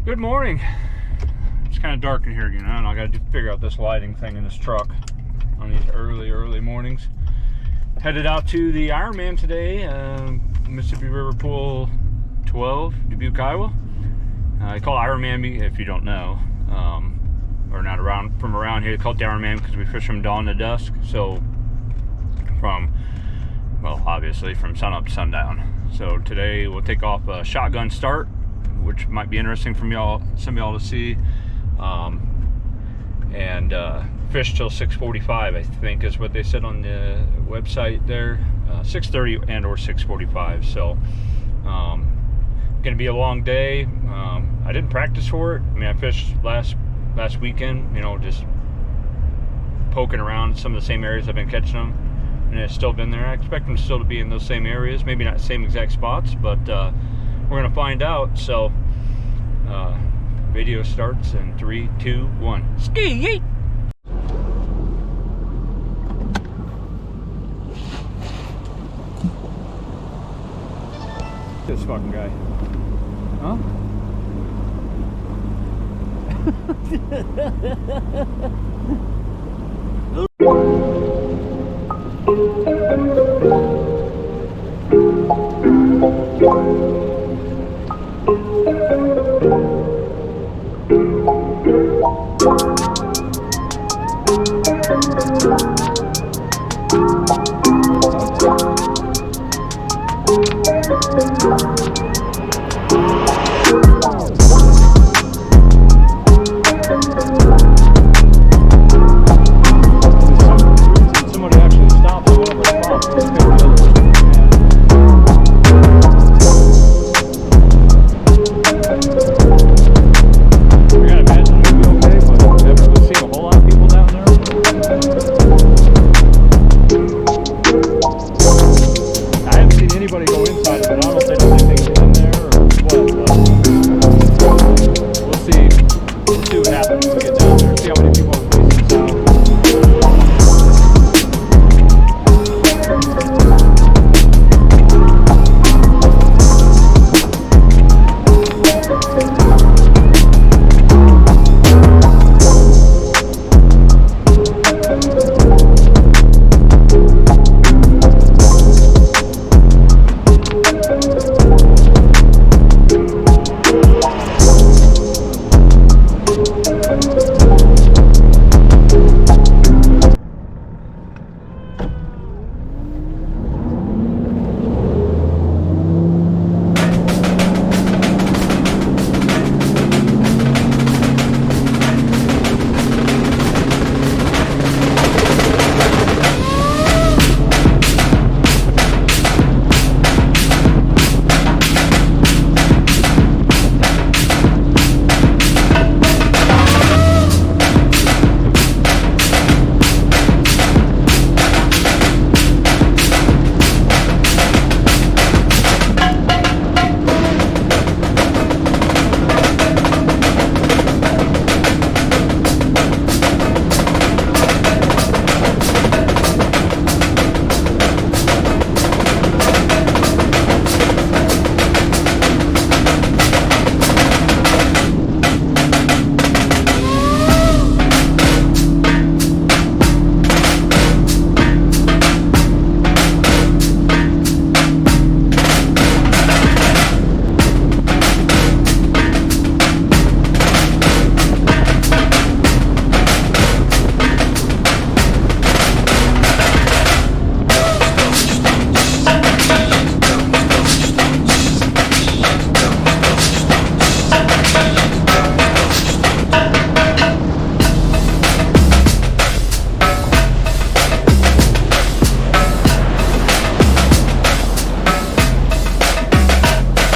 Good morning. It's kind of dark in here again. I don't know. I got to figure out this lighting thing in this truck on these early mornings. Headed out to the Ironman today, Mississippi River Pool 12, Dubuque, Iowa. I call it Ironman if you don't know, or not from around here. They call it the Ironman because we fish from dawn to dusk. So obviously from sun up to sundown. So today we'll take off a shotgun start, which might be interesting for some of y'all to see, and fish till 6:45, I think is what they said on the website there. 6:30 and or 6:45. So gonna be a long day. I didn't practice for it. I mean, I fished last weekend, just poking around some of the same areas I've been catching them, and it's still been there. I expect them still to be in those same areas, maybe not the same exact spots, but we're gonna find out. So video starts in 3, 2, 1. Ski yeet! This fucking guy. Huh?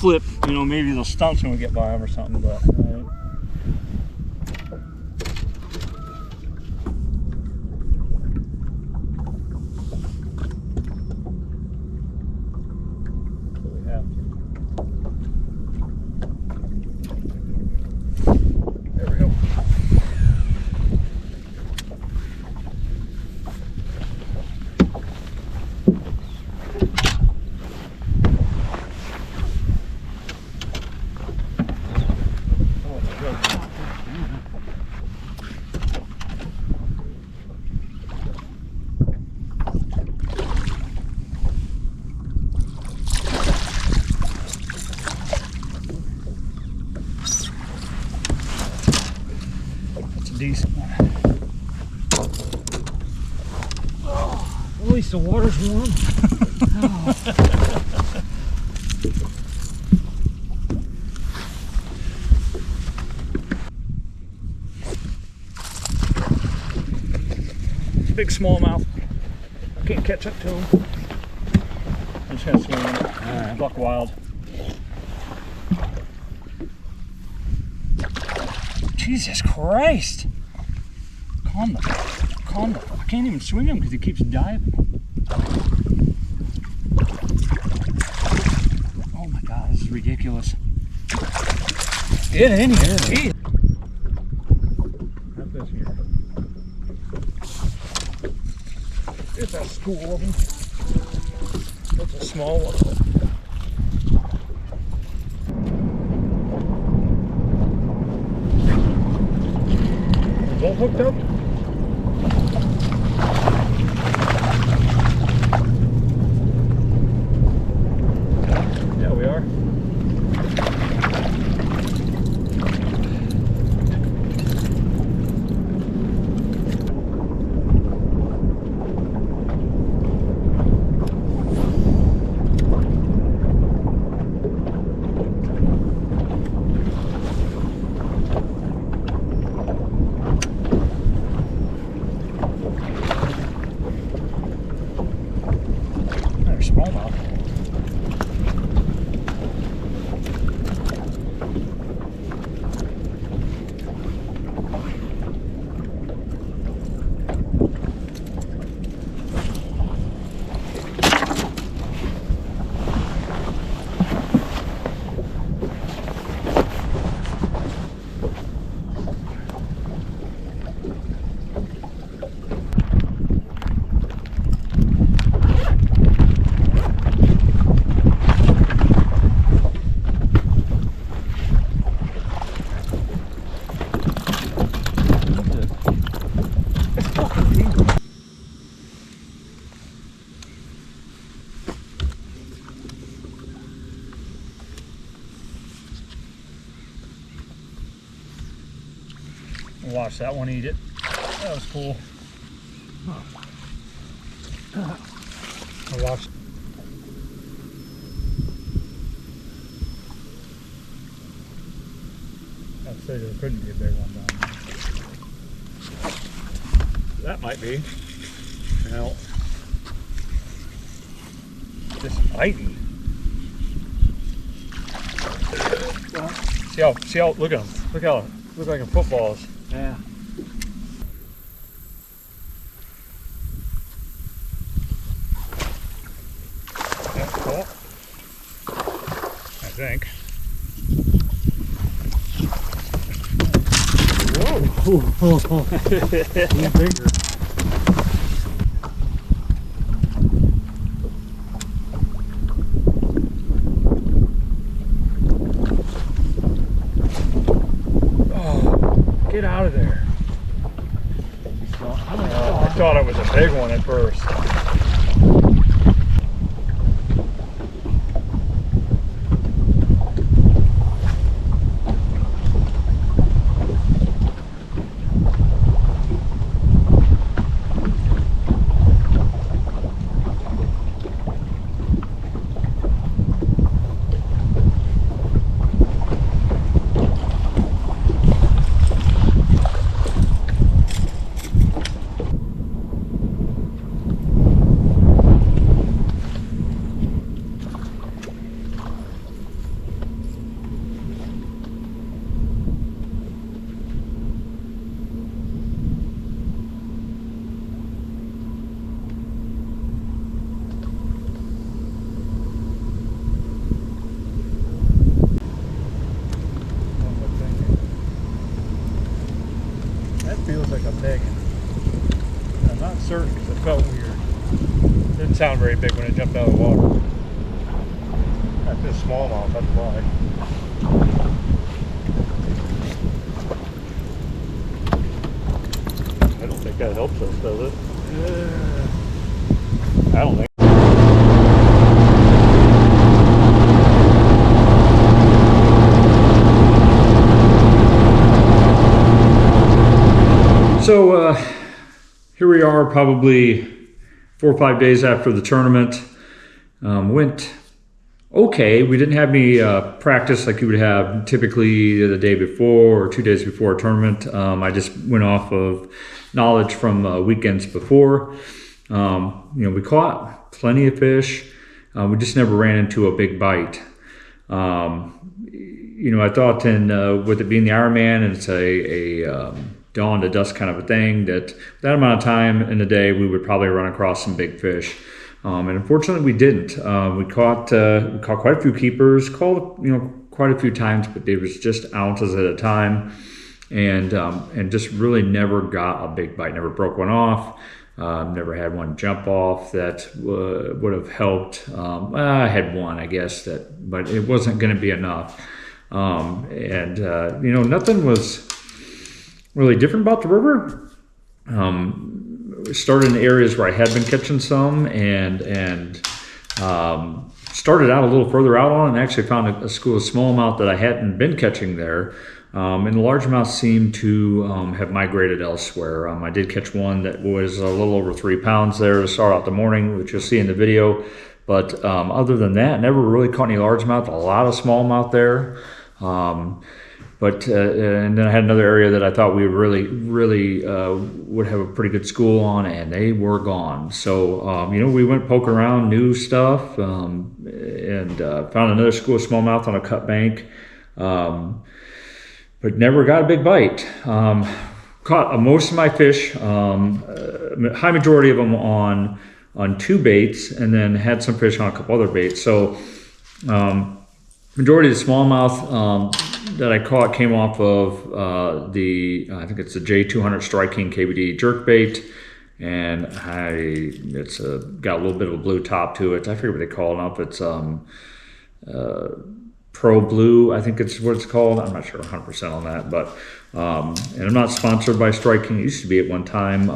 Flip, maybe they'll stumps when we get by them or something, but decent one. Oh, at least the water's warm. Oh. Big smallmouth. Can't catch up to him. I'm just gonna swim him. Alright. Buck wild. Jesus Christ! Calm the. I can't even swing him because he keeps diving. Oh my God, this is ridiculous. Get in here. Jeez. Not this here. It's a school of them. That's a small one. Is that hooked up? Yeah, we are. Smallmouth. Watch that one eat it. That was cool. I watched. I'd say there couldn't be a big one down there. That might be. Now, just biting. See how, look at him. Look how, look like a footballs. Yeah. That's cool. I think. Whoa! Even bigger. Get out of there. I thought it was a big one at first. Feels like a big one. I'm not certain because it felt weird. It didn't sound very big when it jumped out of the water. That's just smallmouth, that's why. I don't think that helps us, does it? I don't think. So here we are, probably 4 or 5 days after the tournament. Went okay. We didn't have any practice like you would have typically the day before or 2 days before a tournament. I just went off of knowledge from weekends before. We caught plenty of fish. We just never ran into a big bite. I thought with it being the Ironman and it's a dawn to dusk kind of a thing, that amount of time in the day we would probably run across some big fish. And unfortunately we didn't. We caught quite a few keepers, called quite a few times, but they was just ounces at a time, and just really never got a big bite, never broke one off. Never had one jump off that would have helped. I had one, I guess, but it wasn't going to be enough. Nothing was really different about the river. Started in areas where I had been catching some, and started out a little further out on, and actually found a small amount that I hadn't been catching there. And the large amounts seemed to have migrated elsewhere. I did catch one that was a little over 3 pounds there to start out the morning, which you'll see in the video. But other than that, never really caught any largemouth. A lot of smallmouth there. And then I had another area that I thought we really would have a pretty good school on, and they were gone. So, we went poking around, new stuff, and found another school of smallmouth on a cut bank. But never got a big bite. Caught most of my fish, high majority of them on 2 baits, and then had some fish on a couple other baits. So majority of the smallmouth that I caught came off of I think it's the J200 Strike King KBD jerk bait, and it's got a little bit of a blue top to it. I forget what they call it. I don't know if it's Pro Blue, I think it's what it's called. I'm not sure 100% on that, but and I'm not sponsored by Strike King. It used to be at one time,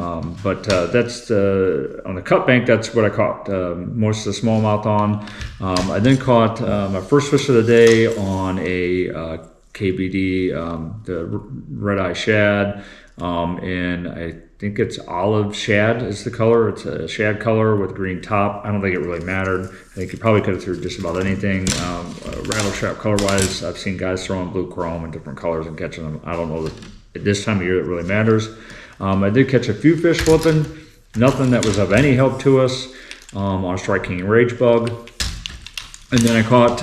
but that's on the cut bank. That's what I caught most of the smallmouth on. I then caught my first fish of the day on a KBD, the red eye shad, and I think it's olive shad is the color. It's a shad color with green top. I don't think it really mattered. I think you probably could have threw just about anything. Rattle trap color wise, I've seen guys throwing blue chrome in different colors and catching them. I don't know that at this time of year it really matters. I did catch a few fish flipping, nothing that was of any help to us on a Strike King Rage Bug. And then I caught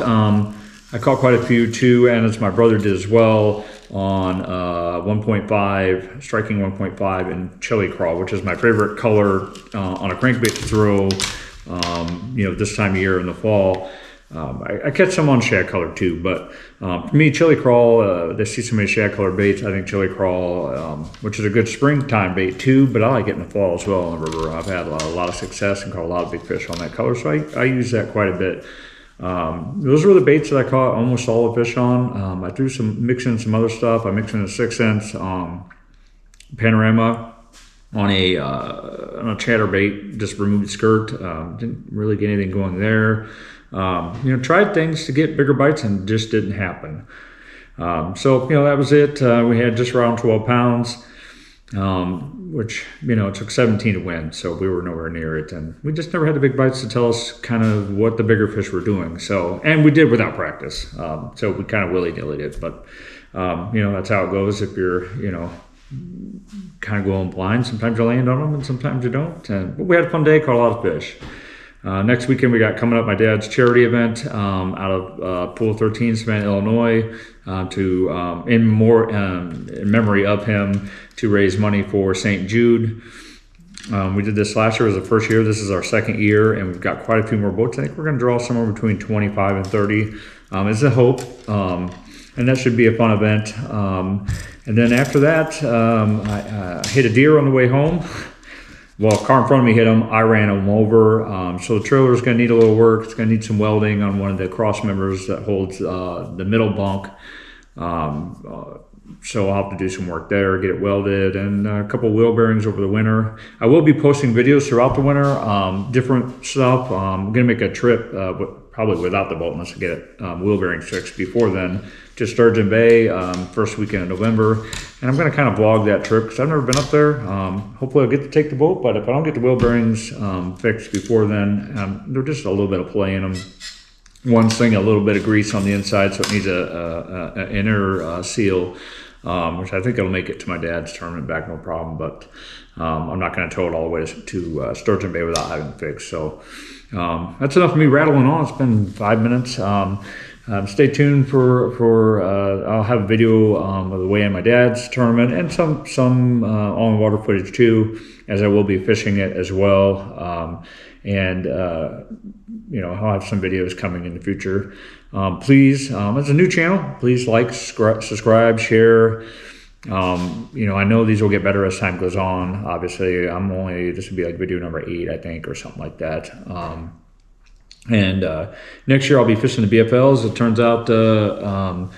quite a few too, and as my brother did as well, on 1.5, Strike King 1.5 and Chili Crawl, which is my favorite color on a crankbait to throw, this time of year in the fall. I catch some on shad color too, but for me, Chili Crawl, they see so many shad color baits. I think Chili Crawl, which is a good springtime bait too, but I like it in the fall as well on the river. I've had a lot of success and caught a lot of big fish on that color, so I use that quite a bit. Those were the baits that I caught almost all the fish on. I threw mix in some other stuff. I mixed in a 6-cents Panorama on a chatterbait, just removed skirt. Didn't really get anything going there. Tried things to get bigger bites and just didn't happen. So that was it. We had just around 12 pounds. Which, it took 17 to win, so we were nowhere near it. And we just never had the big bites to tell us kind of what the bigger fish were doing. So, and we did without practice. So we kind of willy-nillied it. But, that's how it goes if you're, kind of going blind. Sometimes you land on them and sometimes you don't. But we had a fun day, caught a lot of fish. Next weekend we got coming up my dad's charity event out of Pool 13, Savannah, Illinois, in memory of him, to raise money for St. Jude. We did this last year. It was the first year. This is our second year, and we've got quite a few more boats. I think we're going to draw somewhere between 25 and 30. Is the hope, and that should be a fun event. And then after that, I hit a deer on the way home. Well, a car in front of me hit him. I ran him over. So the trailer is going to need a little work. It's going to need some welding on one of the cross members that holds the middle bunk. So I'll have to do some work there, get it welded, and a couple of wheel bearings over the winter. I will be posting videos throughout the winter, different stuff. I'm going to make a trip, probably without the boat unless I get wheel bearings fixed before then. to Sturgeon Bay first weekend of November, and I'm going to kind of vlog that trip because I've never been up there. Hopefully I'll get to take the boat, but if I don't get the wheel bearings fixed before then, they're just a little bit of play in them. One thing, a little bit of grease on the inside, so it needs an inner seal, which I think it'll make it to my dad's tournament back no problem, but I'm not going to tow it all the way to Sturgeon Bay without having it fixed. So that's enough of me rattling on. It's been 5 minutes. Stay tuned for I'll have a video of the way in my dad's tournament and some on water footage too, as I will be fishing it as well. You know, I'll have some videos coming in the future. Please, it's a new channel. Please like, subscribe, share. You know, I know these will get better as time goes on. Obviously, this would be like video number 8, I think, or something like that. Next year I'll be fishing the BFLs. It turns out the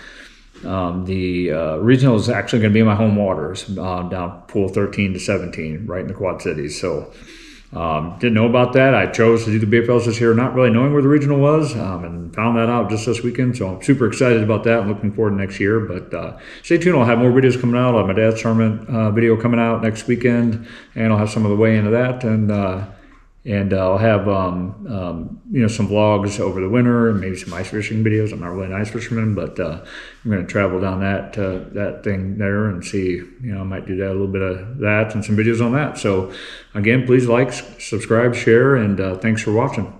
regional is actually going to be in my home waters, down pool 13 to 17, right in the Quad Cities. So didn't know about that. I chose to do the BFLs this year, not really knowing where the regional was, and found that out just this weekend. So I'm super excited about that. I'm looking forward to next year. But stay tuned. I'll have more videos coming out. I'll have my dad's tournament video coming out next weekend, and I'll have some of the way into that. And I'll have you know, some vlogs over the winter and maybe some ice fishing videos. I'm not really an ice fisherman, but I'm going to travel down that thing there and see. You know, I might do that, a little bit of that and some videos on that. So again, please like, subscribe, share, and thanks for watching.